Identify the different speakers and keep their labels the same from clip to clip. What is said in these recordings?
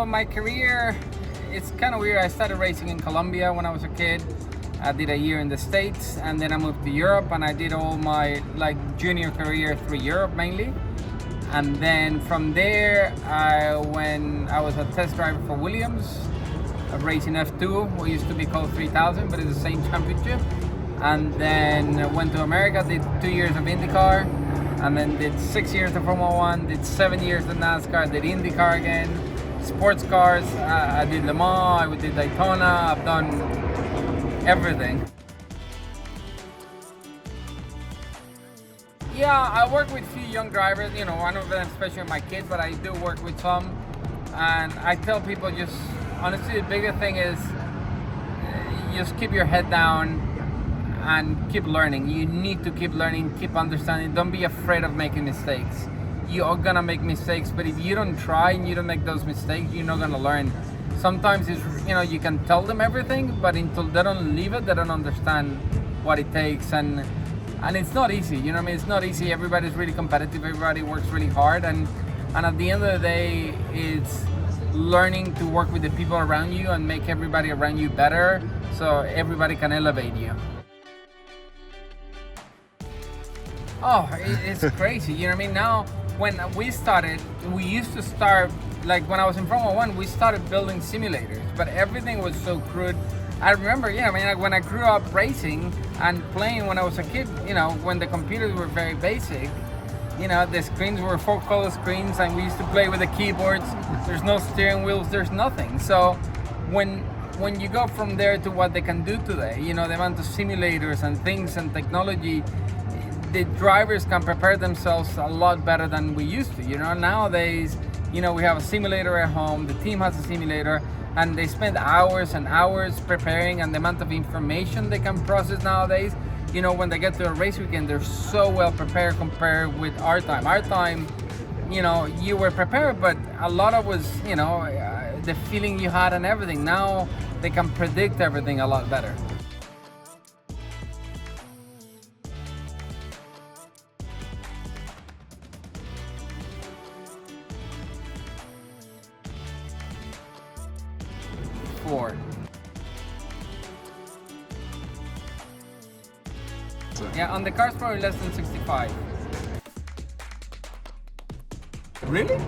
Speaker 1: So my career, it's kind of weird. I started racing in Colombia when I was a kid. I did a year in the States, and then I moved to Europe, and I did all my junior career through Europe mainly. And then from there, I was a test driver for Williams, racing F2, what used to be called 3000, but it's the same championship. And then went to America, did 2 years of IndyCar, and then did 6 years of Formula One, did 7 years of NASCAR, did IndyCar again, sports cars. I did Le Mans, I did Daytona. I've done everything. Yeah, I work with a few young drivers, one of them especially my kids, but I do work with some. And I tell people honestly, the bigger thing is just keep your head down and keep learning. You need to keep learning, keep understanding. Don't be afraid of making mistakes. You are gonna make mistakes, but if you don't try and you don't make those mistakes, you're not gonna learn. Sometimes you can tell them everything, but until they don't live it, they don't understand what it takes. And it's not easy, it's not easy. Everybody's really competitive, everybody works really hard, and at the end of the day, it's learning to work with the people around you and make everybody around you better so everybody can elevate you. Oh, it's crazy, Now, when we started, we used to start, when I was in Formula One, we started building simulators, but everything was so crude. I remember, when I grew up racing and playing when I was a kid, when the computers were very basic, the screens were 4-color screens, and we used to play with the keyboards. There's no steering wheels, there's nothing. So when you go from there to what they can do today, the amount of simulators and things and technology, the drivers can prepare themselves a lot better than we used to. Nowadays, we have a simulator at home, the team has a simulator, and they spend hours and hours preparing, and the amount of information they can process nowadays, when they get to a race weekend, they're so well prepared compared with our time. Our time, you were prepared, but a lot of was, the feeling you had and everything. Now they can predict everything a lot better. Four. Yeah, on the cars probably less than 65.
Speaker 2: Really?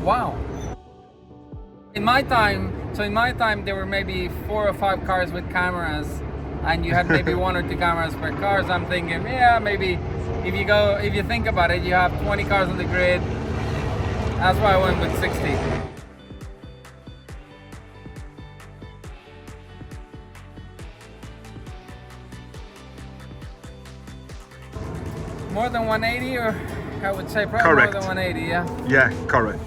Speaker 1: Wow. In my time there were maybe 4 or 5 cars with cameras, and you had maybe 1 or 2 cameras per car. So I'm thinking, maybe if you think about it, you have 20 cars on the grid. That's why I went with 60. More than 180, or I would say probably
Speaker 2: Correct.
Speaker 1: More than 180, yeah?
Speaker 2: Yeah, correct.